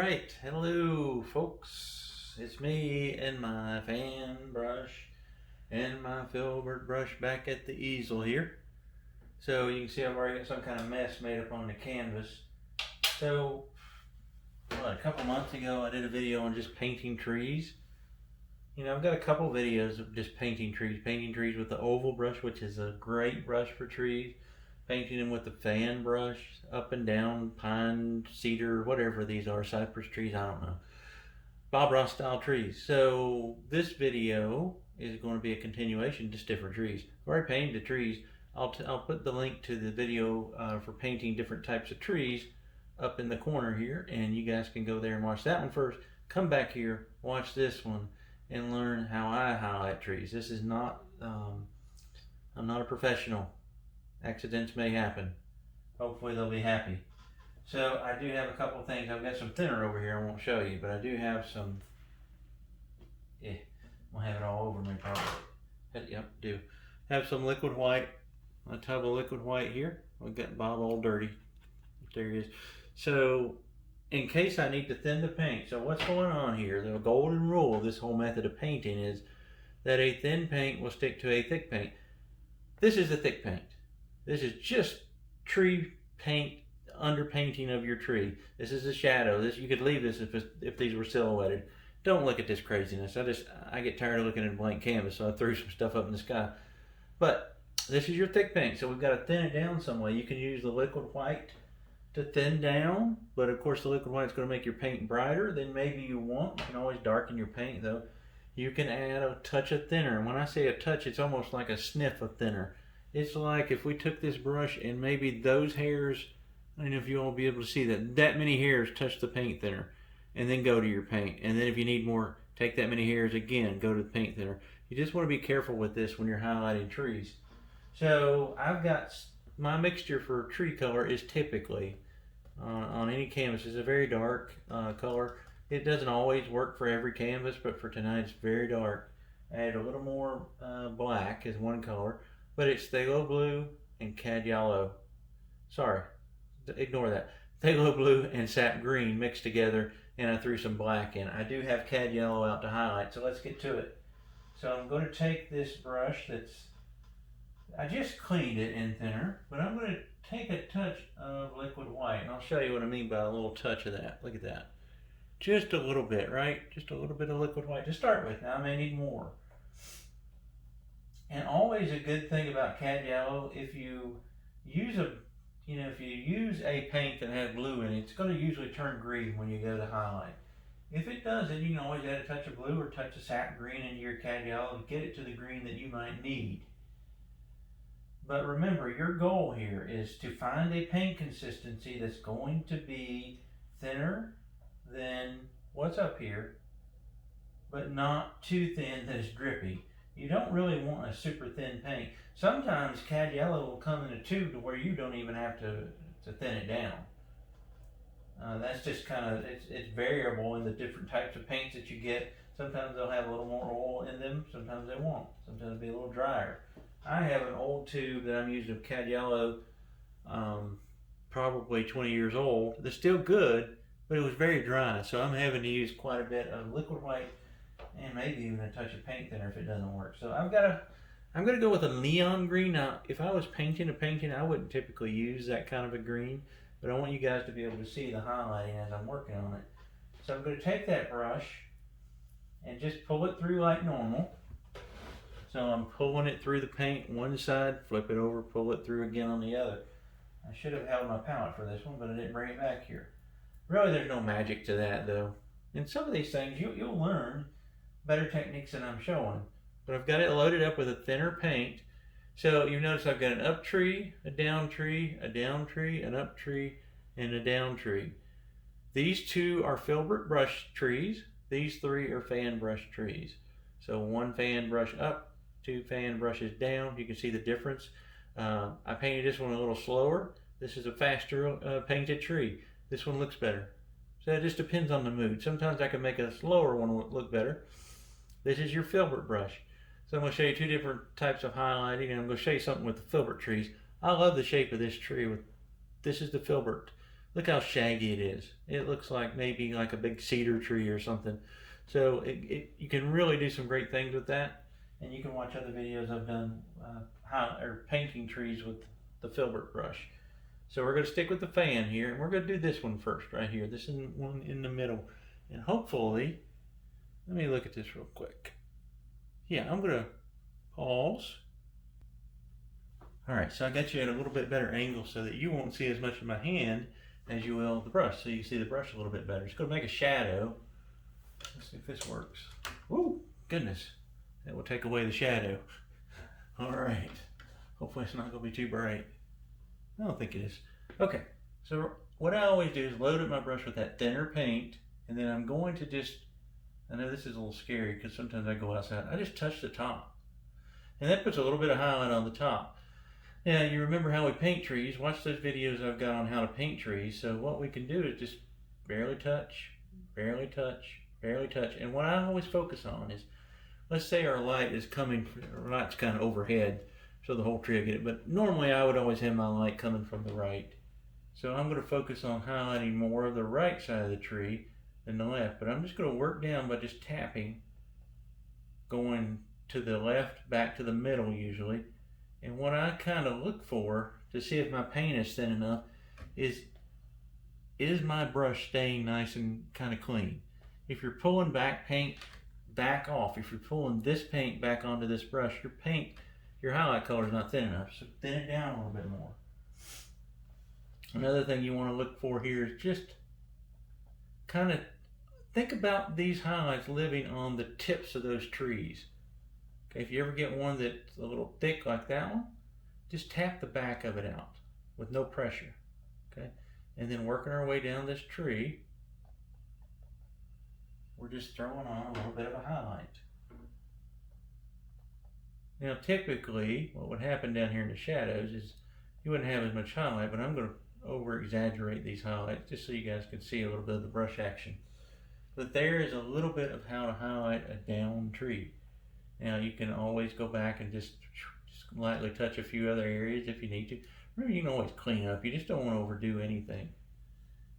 Alright, hello folks. It's me and my fan brush and my filbert brush back at the easel here. So you can see I've already got some kind of mess made up on the canvas. So, a couple months ago I did a video on just painting trees. You know, I've got a couple videos of just painting trees with the oval brush, which is a great brush for trees. Painting them with the fan brush, up and down, pine, cedar, whatever these are, cypress trees, I don't know. Bob Ross style trees. So this video is going to be a continuation, just different trees. I've already painted the trees. I'll put the link to the video for painting different types of trees up in the corner here, and you guys can go there and watch that one first. Come back here, watch this one, and learn how I highlight trees. This is not, I'm not a professional. Accidents may happen. Hopefully they'll be happy. So I do have a couple things. I've got some thinner over here I won't show you, but I do have some, I'll have it all over me probably. Yep, do. Have some liquid white, a tub of liquid white here. We've got Bob all dirty. There he is. So in case I need to thin the paint, so what's going on here, the golden rule of this whole method of painting is that a thin paint will stick to a thick paint. This is a thick paint. This is just tree paint, underpainting of your tree. This is a shadow. This, you could leave this if these were silhouetted. Don't look at this craziness. I get tired of looking at a blank canvas, so I threw some stuff up in the sky. But this is your thick paint, so we've got to thin it down some way. You can use the liquid white to thin down, but of course the liquid white is going to make your paint brighter than maybe you want. You can always darken your paint though. You can add a touch of thinner, and when I say a touch, it's almost like a sniff of thinner. It's like if we took this brush and maybe those hairs, I don't know if you all will be able to see that many hairs touch the paint thinner, and then go to your paint. And then if you need more, take that many hairs again, go to the paint thinner. You just want to be careful with this when you're highlighting trees. So I've got my mixture for tree color is typically on any canvas is a very dark color. It doesn't always work for every canvas, but for tonight it's very dark. I add a little more black as one color. But it's phthalo blue and cad yellow. Sorry, ignore that. Phthalo blue and sap green mixed together, and I threw some black in. I do have cad yellow out to highlight, so let's get to it. So I'm going to take this brush I just cleaned it in thinner, but I'm going to take a touch of liquid white, and I'll show you what I mean by a little touch of that. Look at that. Just a little bit, right? Just a little bit of liquid white to start with. Now I may need more. And always a good thing about cad yellow, if you use a paint that has blue in it, it's going to usually turn green when you go to highlight. If it doesn't, you can always add a touch of blue or a touch of sap green into your cad yellow to get it to the green that you might need. But remember, your goal here is to find a paint consistency that's going to be thinner than what's up here, but not too thin that it's drippy. You don't really want a super thin paint. Sometimes cad yellow will come in a tube to where you don't even have to thin it down. That's just kind of, it's variable in the different types of paints that you get. Sometimes they'll have a little more oil in them, sometimes they won't. Sometimes it'll be a little drier. I have an old tube that I'm using of cad yellow, probably 20 years old. They're still good, but it was very dry, so I'm having to use quite a bit of liquid white and maybe even a touch of paint thinner if it doesn't work. So I'm gonna go with a neon green. Now, if I was painting a painting, I wouldn't typically use that kind of a green, but I want you guys to be able to see the highlighting as I'm working on it. So I'm gonna take that brush and just pull it through like normal. So I'm pulling it through the paint one side, flip it over, pull it through again on the other. I should have held my palette for this one, but I didn't bring it back here. Really, there's no magic to that though. And some of these things you'll learn better techniques than I'm showing. But I've got it loaded up with a thinner paint. So you notice I've got an up tree, a down tree, a down tree, an up tree, and a down tree. These two are filbert brush trees. These three are fan brush trees. So one fan brush up, two fan brushes down. You can see the difference. I painted this one a little slower. This is a faster painted tree. This one looks better. So it just depends on the mood. Sometimes I can make a slower one look better. This is your filbert brush. So I'm going to show you two different types of highlighting, and I'm going to show you something with the filbert trees. I love the shape of this tree. This is the filbert Look how shaggy it is. It looks like maybe like a big cedar tree or something. So you can really do some great things with that. And you can watch other videos I've done painting trees with the filbert brush. So we're going to stick with the fan here, and we're going to do this one first right here. This is one in the middle. And hopefully, let me look at this real quick. Yeah, I'm going to pause. All right, so I got you at a little bit better angle so that you won't see as much of my hand as you will the brush. So you see the brush a little bit better. It's going to make a shadow. Let's see if this works. Woo, goodness. That will take away the shadow. All right. Hopefully it's not going to be too bright. I don't think it is. Okay, so what I always do is load up my brush with that thinner paint, and then I'm going to just, I know this is a little scary because sometimes I go outside, I just touch the top. And that puts a little bit of highlight on the top. Now, you remember how we paint trees. Watch those videos I've got on how to paint trees. So what we can do is just barely touch, barely touch, barely touch. And what I always focus on is, let's say our light is coming, our light's kind of overhead, so the whole tree will get it. But normally I would always have my light coming from the right. So I'm going to focus on highlighting more of the right side of the tree than the left. But I'm just going to work down by just tapping, going to the left, back to the middle usually. And what I kind of look for to see if my paint is thin enough is my brush staying nice and kind of clean? If you're pulling back paint, back off. If you're pulling this paint back onto this brush, your highlight color is not thin enough, so thin it down a little bit more. Another thing you want to look for here is just kind of think about these highlights living on the tips of those trees. Okay, if you ever get one that's a little thick like that one, just tap the back of it out with no pressure. Okay, and then working our way down this tree, we're just throwing on a little bit of a highlight. Now typically what would happen down here in the shadows is you wouldn't have as much highlight, but I'm going to over exaggerate these highlights just so you guys can see a little bit of the brush action. But there is a little bit of how to highlight a down tree. Now you can always go back and just lightly touch a few other areas if you need to. Remember, you can always clean up. You just don't want to overdo anything.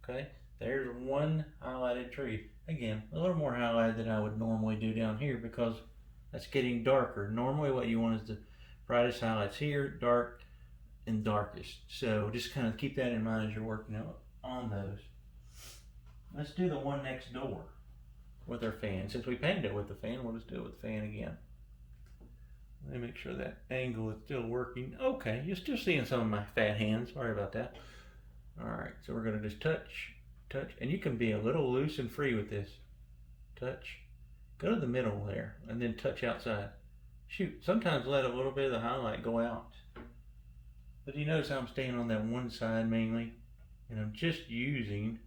Okay, there's one highlighted tree. Again, a little more highlighted than I would normally do down here because that's getting darker. Normally what you want is the brightest highlights here, dark and darkest. So just kind of keep that in mind as you're working on those. Let's do the one next door with our fan. Since we painted it with the fan, we'll just do it with the fan again. Let me make sure that angle is still working. Okay, you're still seeing some of my fat hands. Sorry about that. All right, so we're going to just touch, and you can be a little loose and free with this. Touch. Go to the middle there, and then touch outside. Shoot, sometimes let a little bit of the highlight go out. But you notice how I'm staying on that one side mainly, and I'm just using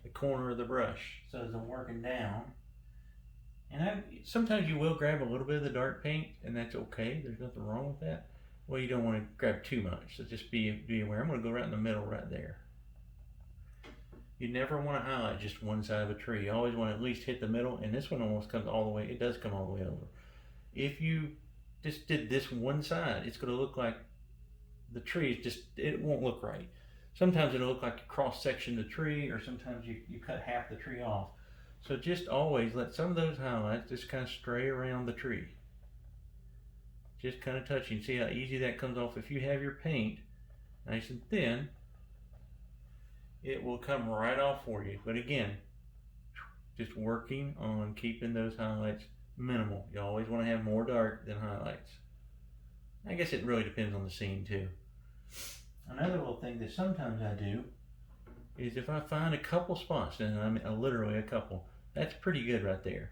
the corner of the brush. So as I'm working down, and sometimes you will grab a little bit of the dark paint, and that's okay. There's nothing wrong with that. Well, you don't want to grab too much, so just be aware. I'm going to go right in the middle right there. You never want to highlight just one side of a tree. You always want to at least hit the middle, and this one almost comes all the way. It does come all the way over. If you just did this one side, it's going to look like the tree it won't look right. Sometimes it'll look like you cross-section the tree, or sometimes you cut half the tree off. So just always let some of those highlights just kind of stray around the tree. Just kind of touching. See how easy that comes off. If you have your paint nice and thin, it will come right off for you. But again, just working on keeping those highlights minimal. You always want to have more dark than highlights. I guess it really depends on the scene too. Another little thing that sometimes I do is if I find a couple spots, and I mean literally a couple, that's pretty good right there.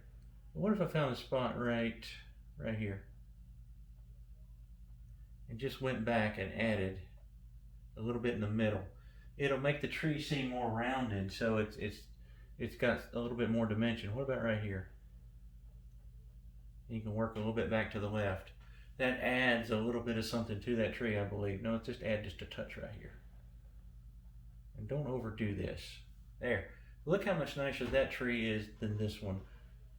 But what if I found a spot right here, and just went back and added a little bit in the middle? It'll make the tree seem more rounded, so it's got a little bit more dimension. What about right here? You can work a little bit back to the left. That adds a little bit of something to that tree, I believe. No, just add just a touch right here. And don't overdo this. There. Look how much nicer that tree is than this one.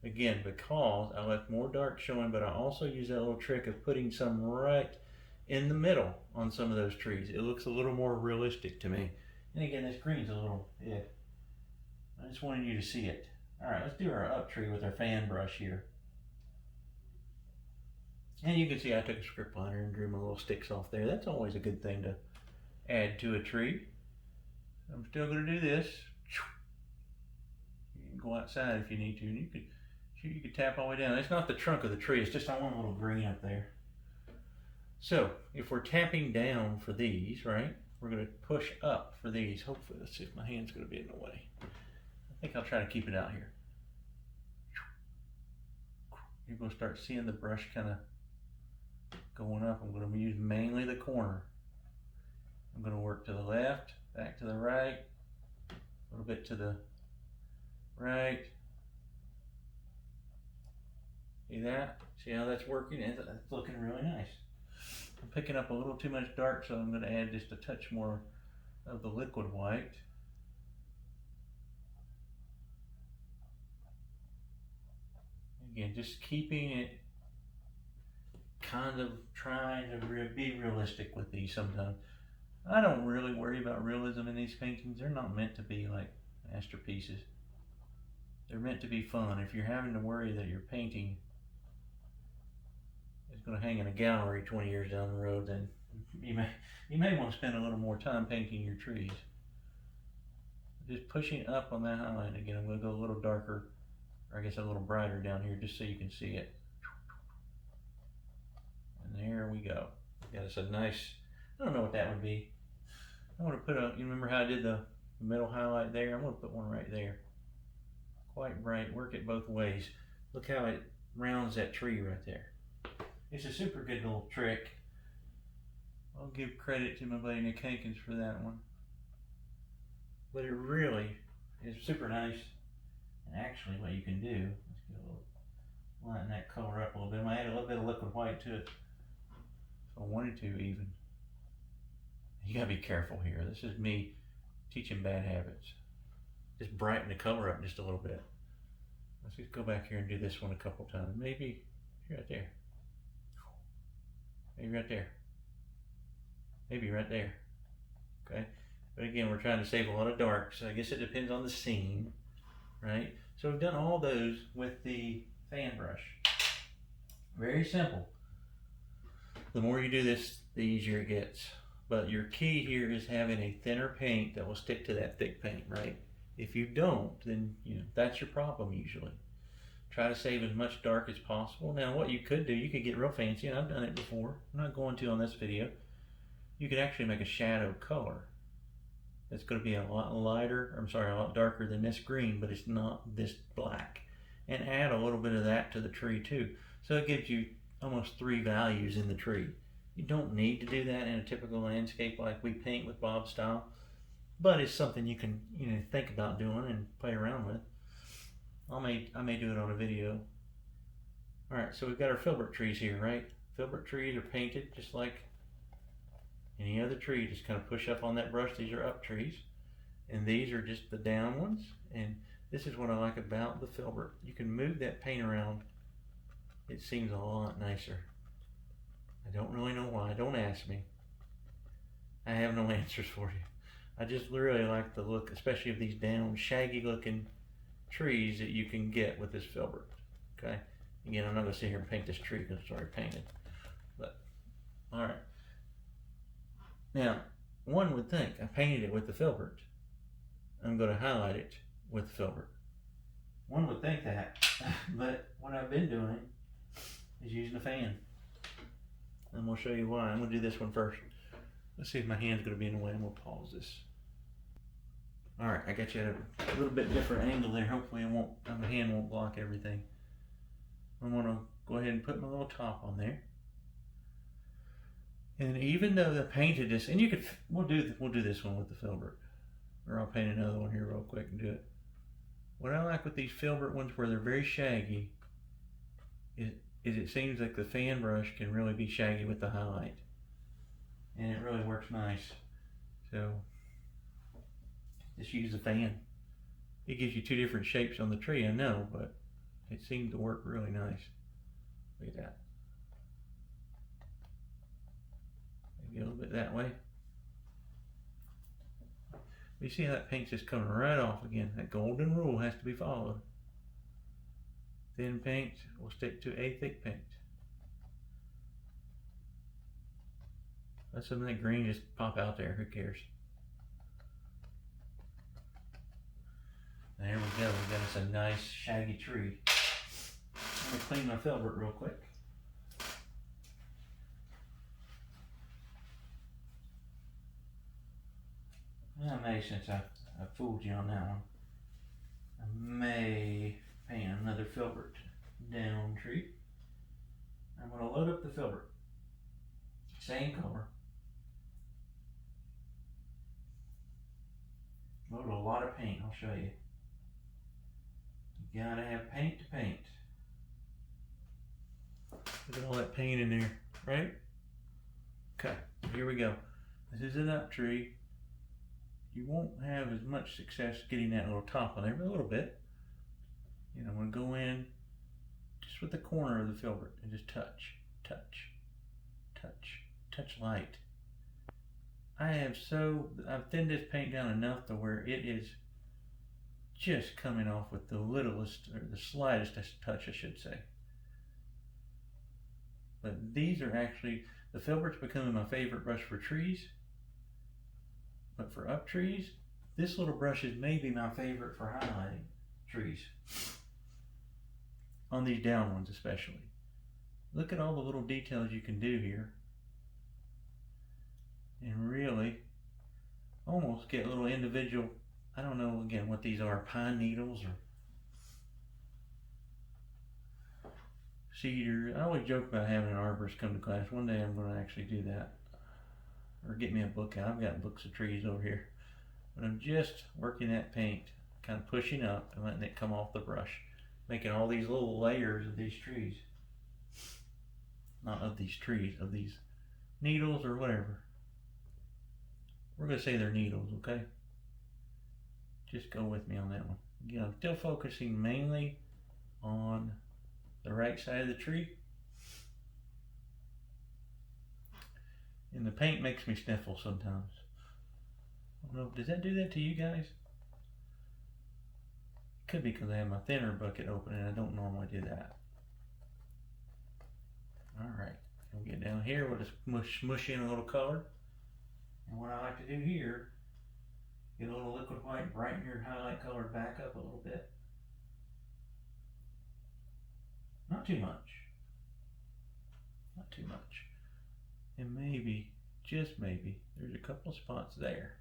Again, because I left more dark showing, but I also use that little trick of putting some right in the middle on some of those trees. It looks a little more realistic to me. And again, this green's a little, yeah. I just wanted you to see it. All right, let's do our up tree with our fan brush here. And you can see I took a script liner and drew my little sticks off there. That's always a good thing to add to a tree. I'm still going to do this. You can go outside if you need to. And you could tap all the way down. It's not the trunk of the tree. It's just I want a little green up there. So if we're tapping down for these, right, we're going to push up for these. Hopefully, let's see if my hand's going to be in the way. I think I'll try to keep it out here. You're going to start seeing the brush kind of going up. I'm going to use mainly the corner. I'm going to work to the left, back to the right, a little bit to the right. See that? See how that's working? It's looking really nice. I'm picking up a little too much dark, so I'm going to add just a touch more of the liquid white. Again, just keeping it, kind of trying to be realistic with these sometimes. I don't really worry about realism in these paintings. They're not meant to be like masterpieces. They're meant to be fun. If you're having to worry that your painting is going to hang in a gallery 20 years down the road, then you may want to spend a little more time painting your trees. Just pushing up on that highlight again. I'm going to go a little darker, or I guess a little brighter down here, just so you can see it. And there we go. Got us a nice, I don't know what that would be. I want to put you remember how I did the middle highlight there? I'm going to put one right there. Quite bright, work it both ways. Look how it rounds that tree right there. It's a super good little trick. I'll give credit to my buddy Nick Hankins for that one. But it really is super nice. And actually what you can do, let's get a little, lighten that color up a little bit. I might add a little bit of liquid white to it if I wanted to even. You gotta be careful here. This is me teaching bad habits. Just brighten the color up just a little bit. Let's just go back here and do this one a couple times. Maybe right there. Maybe right there. Maybe right there. Okay. But again, we're trying to save a lot of dark, so I guess it depends on the scene, right? So we've done all those with the fan brush. Very simple. The more you do this, the easier it gets. But your key here is having a thinner paint that will stick to that thick paint, right? If you don't, then that's your problem usually. Try to save as much dark as possible. Now what you could do, you could get real fancy, and I've done it before. I'm not going to on this video. You could actually make a shadow color. It's going to be a lot lighter, a lot darker than this green, but it's not this black. And add a little bit of that to the tree too. So it gives you almost 3 values in the tree. You don't need to do that in a typical landscape like we paint with Bob style, but it's something you can think about doing and play around with. I may do it on a video. All right, so we've got our filbert trees here, right? Filbert trees are painted just like any other tree. Just kind of push up on that brush. These are up trees, and these are just the down ones. And this is what I like about the filbert. You can move that paint around. It seems a lot nicer. I don't really know why. Don't ask me. I have no answers for you. I just really like the look, especially of these down, shaggy looking trees that you can get with this filbert. Okay. Again, I'm not going to sit here and paint this tree because it's already painted. But, all right. Now, one would think I painted it with the filbert. I'm going to highlight it with the filbert. One would think that, but what I've been doing is using a fan. And we'll show you why. I'm going to do this one first. Let's see if my hand's going to be in the way. I'm going to pause this. All right, I got you at a little bit different angle there. Hopefully my hand won't block everything. I'm going to go ahead and put my little top on there. And even though I painted this, and we'll do this one with the filbert, or I'll paint another one here real quick and do it. What I like with these filbert ones where they're very shaggy is it seems like the fan brush can really be shaggy with the highlight. And it really works nice. So just use the fan. It gives you 2 different shapes on the tree, I know, but it seems to work really nice. Look at that. Maybe a little bit that way. You see how that paint's just coming right off again. That golden rule has to be followed. Thin paint will stick to a thick paint. Let some of that green just pop out there, who cares? There we go, we got us a nice shaggy tree. I'm gonna clean my filbert real quick. I may, since I fooled you on that one, I may paint another filbert down tree. I'm gonna load up the filbert. Same color. Load a lot of paint, I'll show you. You gotta have paint to paint. Look at all that paint in there, right? Okay, here we go. This is an up tree. You won't have as much success getting that little top on there, but a little bit. You know, I'm gonna go in just with the corner of the filbert and just touch, touch, touch, touch light. I've thinned this paint down enough to where it is just coming off with the littlest, or the slightest touch, I should say. But these are actually, the filbert's becoming my favorite brush for trees. But for up trees, this little brush is maybe my favorite for highlighting trees. On these down ones especially. Look at all the little details you can do here. And really almost get little individual, I don't know again what these are, pine needles or cedar. I always joke about having an arborist come to class. One day I'm going to actually do that. Or get me a book out. I've got books of trees over here. But I'm just working that paint, kind of pushing up and letting it come off the brush. Making all these little layers of these trees. Not of these trees, of these needles or whatever. We're going to say they're needles, okay? Just go with me on that one. Again, I'm still focusing mainly on the right side of the tree. And the paint makes me sniffle sometimes. I don't know, does that do that to you guys? It could be because I have my thinner bucket open and I don't normally do that. Alright, we'll get down here, we'll just smush in a little color. And what I like to do here, get a little liquid white, brighten your highlight color back up a little bit. Not too much. Not too much. And maybe, just maybe, there's a couple spots there.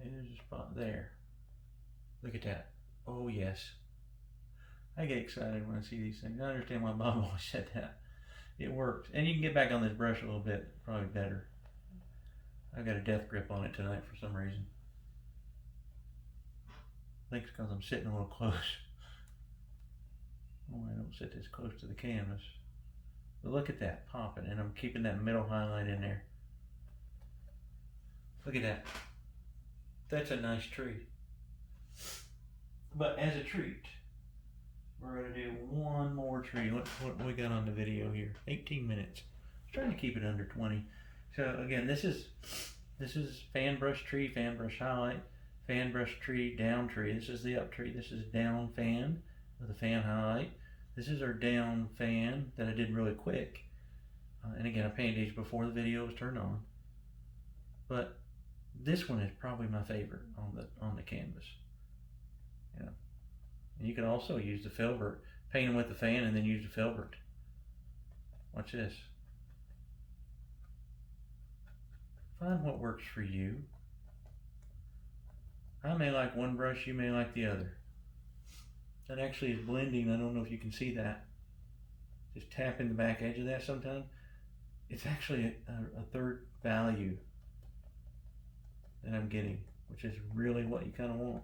And there's a spot there. Look at that. Oh yes. I get excited when I see these things. I understand why Bob always said that. It works. And you can get back on this brush a little bit, probably better. I've got a death grip on it tonight for some reason. I think it's because I'm sitting a little close. Oh, I don't sit this close to the canvas. But look at that, popping, and I'm keeping that middle highlight in there. Look at that. That's a nice tree. But as a treat, we're going to do one more tree. What we got on the video here? 18 minutes. I'm trying to keep it under 20. So again, this is fan brush tree, fan brush highlight, fan brush tree, down tree. This is the up tree. This is down fan with a fan highlight. This is our down fan that I did really quick. And again, I painted these before the video was turned on. But this one is probably my favorite on the canvas. You know, and you can also use the filbert, paint them with the fan, and then use the filbert. Watch this. Find what works for you. I may like one brush, you may like the other. That actually is blending. I don't know if you can see that. Just tapping the back edge of that sometimes. It's actually a third value that I'm getting, which is really what you kind of want.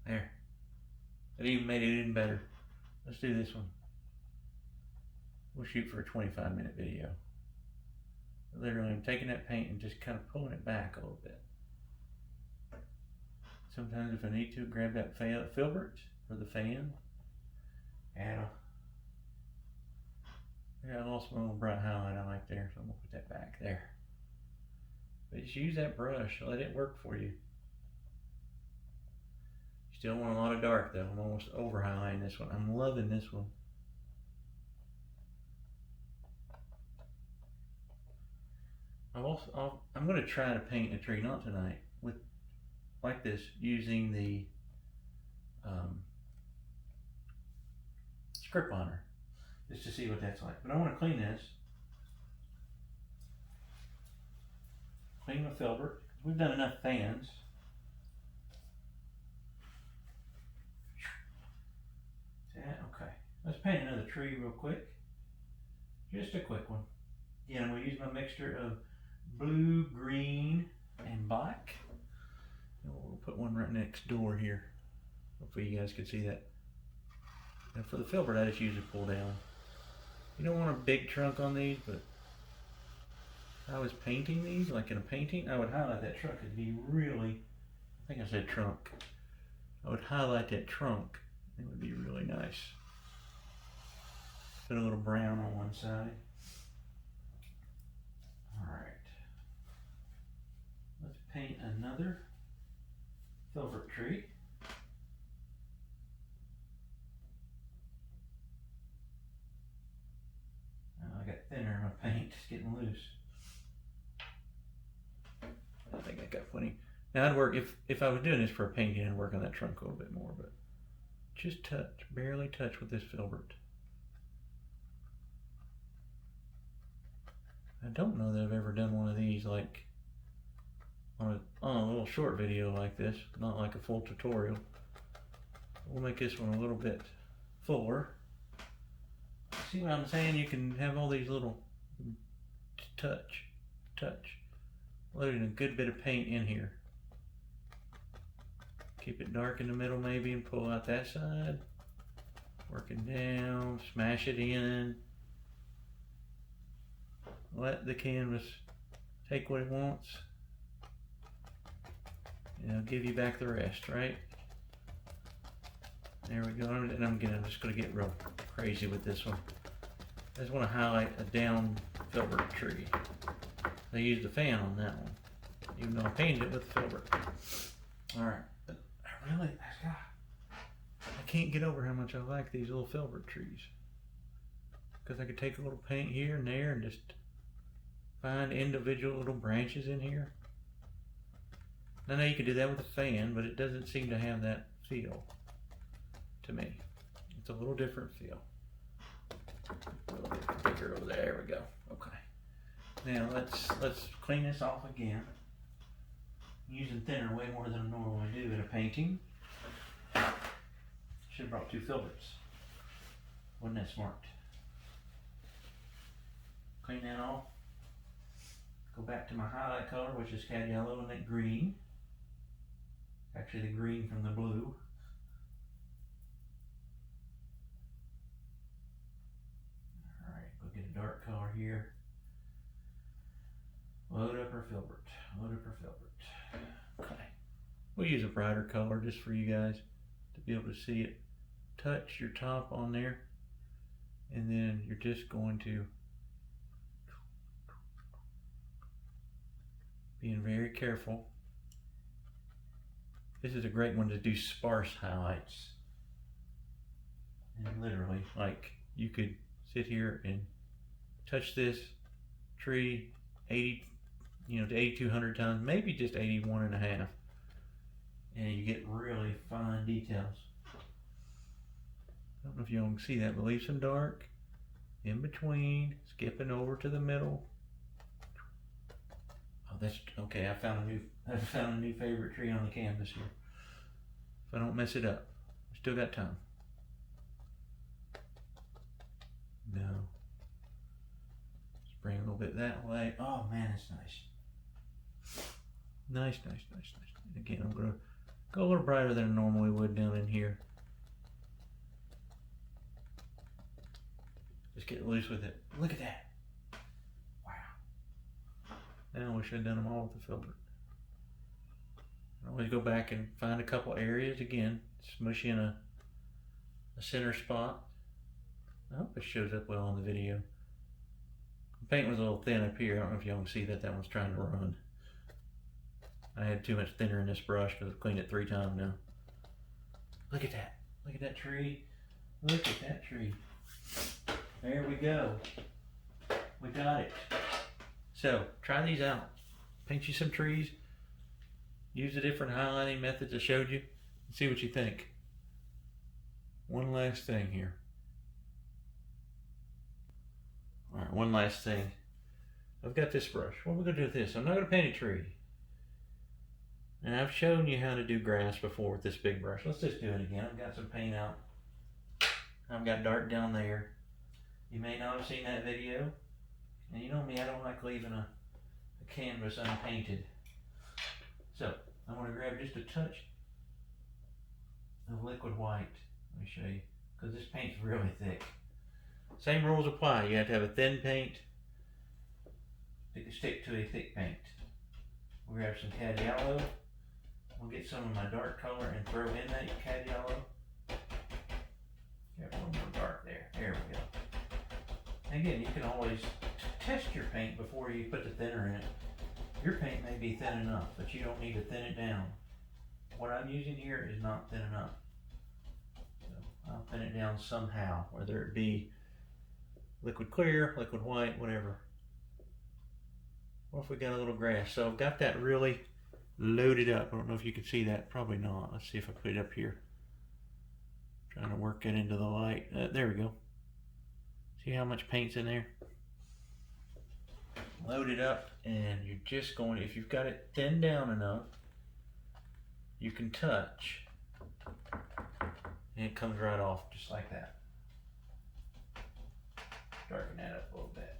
There. It even made it even better. Let's do this one. We'll shoot for a 25-minute video. Literally, I'm taking that paint and just kind of pulling it back a little bit. Sometimes if I need to, grab that filbert for the fan. And I lost my little bright highlight I like there, so I'm going to put that back there. But just use that brush, let it work for you. Still want a lot of dark though. I'm almost over highlighting this one. I'm loving this one. I'm going to try to paint a tree, not tonight, with like this, using the script liner, just to see what that's like. But I want to clean this. Clean the filbert. We've done enough fans. Okay. Let's paint another tree real quick. Just a quick one. Again, I'm going to use my mixture of blue, green, and black. And we'll put one right next door here. Hopefully you guys can see that. And for the filbert, I just usually pull down. You don't want a big trunk on these, but if I was painting these, like in a painting, I would highlight that trunk. It'd be really, I think I said trunk. I would highlight that trunk. It would be really nice. Put a little brown on one side. Alright. Let's paint another filbert tree. I got thinner in my paint, it's getting loose. I think I got plenty. Now I'd work, if I was doing this for a painting, I'd work on that trunk a little bit more, but just touch, barely touch with this filbert. I don't know that I've ever done one of these like on a little short video like this, not like a full tutorial. We'll make this one a little bit fuller. See what I'm saying? You can have all these little touch, loading a good bit of paint in here. Keep it dark in the middle maybe and pull out that side. Working down, smash it in. Let the canvas take what it wants. And it'll give you back the rest, right? There we go. And I'm just gonna get real crazy with this one. I just want to highlight a down filbert tree. I used a fan on that one, even though I painted it with filbert. All right, but I can't get over how much I like these little filbert trees. Because I could take a little paint here and there and just find individual little branches in here. I know you could do that with a fan, but it doesn't seem to have that feel to me. It's a little different feel. A little bit bigger over there. There we go. Okay. Now let's clean this off again. I'm using thinner way more than I normally do in a painting. Should have brought 2 filberts. Wasn't that smart? Clean that off. Go back to my highlight color, which is cad yellow, and that green. Actually, the green from the blue. Alright, we'll get a dark color here. Load up our filbert. Load up our filbert. Okay. We'll use a brighter color just for you guys to be able to see it. Touch your top on there, and then you're just going to, being very careful. This is a great one to do sparse highlights. And literally, like, you could sit here and touch this tree 80, to 8,200 times, maybe just 81.5, and you get really fine details. I don't know if you all can see that, but leave some dark in between, skipping over to the middle. Oh, that's okay. I found a new favorite tree on the canvas here. If I don't mess it up, I still got time. No. Just bring a little bit that way. Oh man, it's nice. Nice. Again, I'm gonna go a little brighter than I normally would down in here. Just get loose with it. Look at that. Wow. Now I wish I'd done them all with the filbert. I always go back and find a couple areas again, smush in a center spot. I hope it shows up well on the video. The paint was a little thin up here. I don't know if y'all can see that. That one's trying to run. I had too much thinner in this brush because I've cleaned it 3 times now. Look at that. Look at that tree. Look at that tree. There we go. We got it. So try these out. Paint you some trees. Use the different highlighting methods I showed you. And see what you think. One last thing here. Alright, one last thing. I've got this brush. What are we going to do with this? I'm not going to paint a tree. And I've shown you how to do grass before with this big brush. Let's just do it again. I've got some paint out. I've got dark down there. You may not have seen that video. And you know me, I don't like leaving a canvas unpainted. So, I'm going to grab just a touch of liquid white. Let me show you. Because this paint's really thick. Same rules apply. You have to have a thin paint that can stick to a thick paint. We'll grab some cad yellow. We'll get some of my dark color and throw in that cad yellow. Got one more dark there. There we go. Again, you can always test your paint before you put the thinner in it. Your paint may be thin enough, but you don't need to thin it down. What I'm using here is not thin enough. So I'll thin it down somehow, whether it be liquid clear, liquid white, whatever. What if we got a little grass? So I've got that really loaded up. I don't know if you can see that. Probably not. Let's see if I put it up here. Trying to work it into the light. There we go. See how much paint's in there? Load it up, and you're just going to, if you've got it thinned down enough, you can touch, and it comes right off just like that. Darken that up a little bit.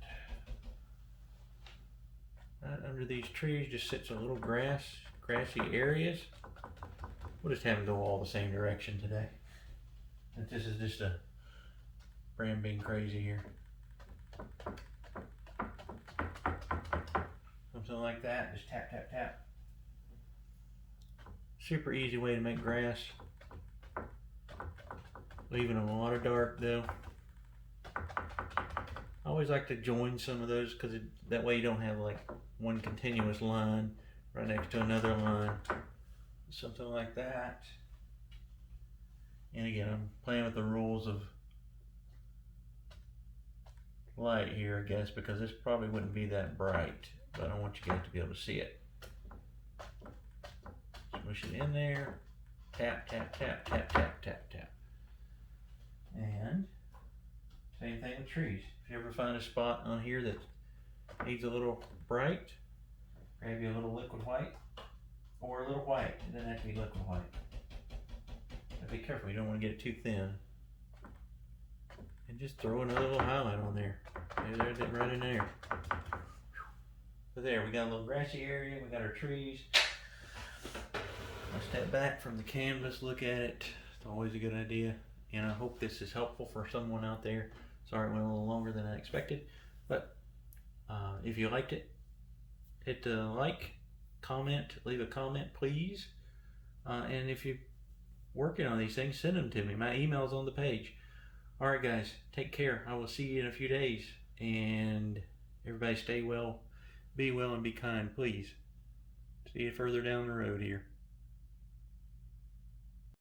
Right under these trees just sits a little grassy areas. We'll just have them go all the same direction today. And this is just a brand being crazy here. Something like that, just tap, tap, tap. Super easy way to make grass. Leaving a lot of dark though. I always like to join some of those because that way you don't have like one continuous line right next to another line. Something like that. And again, I'm playing with the rules of light here, I guess, because this probably wouldn't be that bright, but I want you guys to be able to see it. Smush it in there. Tap, tap, tap, tap, tap, tap, tap. And same thing with trees. If you ever find a spot on here that needs a little bright, grab you a little liquid white or a little white. It doesn't have to be liquid white. But be careful, you don't want to get it too thin. And just throw another little highlight on there. There's it right in there. So there, we got a little grassy area, we got our trees. I'll step back from the canvas, look at it. It's always a good idea. And I hope this is helpful for someone out there. Sorry it went a little longer than I expected. But if you liked it, hit the like, comment, leave a comment, please. And if you're working on these things, send them to me. My email's on the page. All right, guys, take care. I will see you in a few days. And everybody stay well, be well, and be kind, please. See you further down the road here.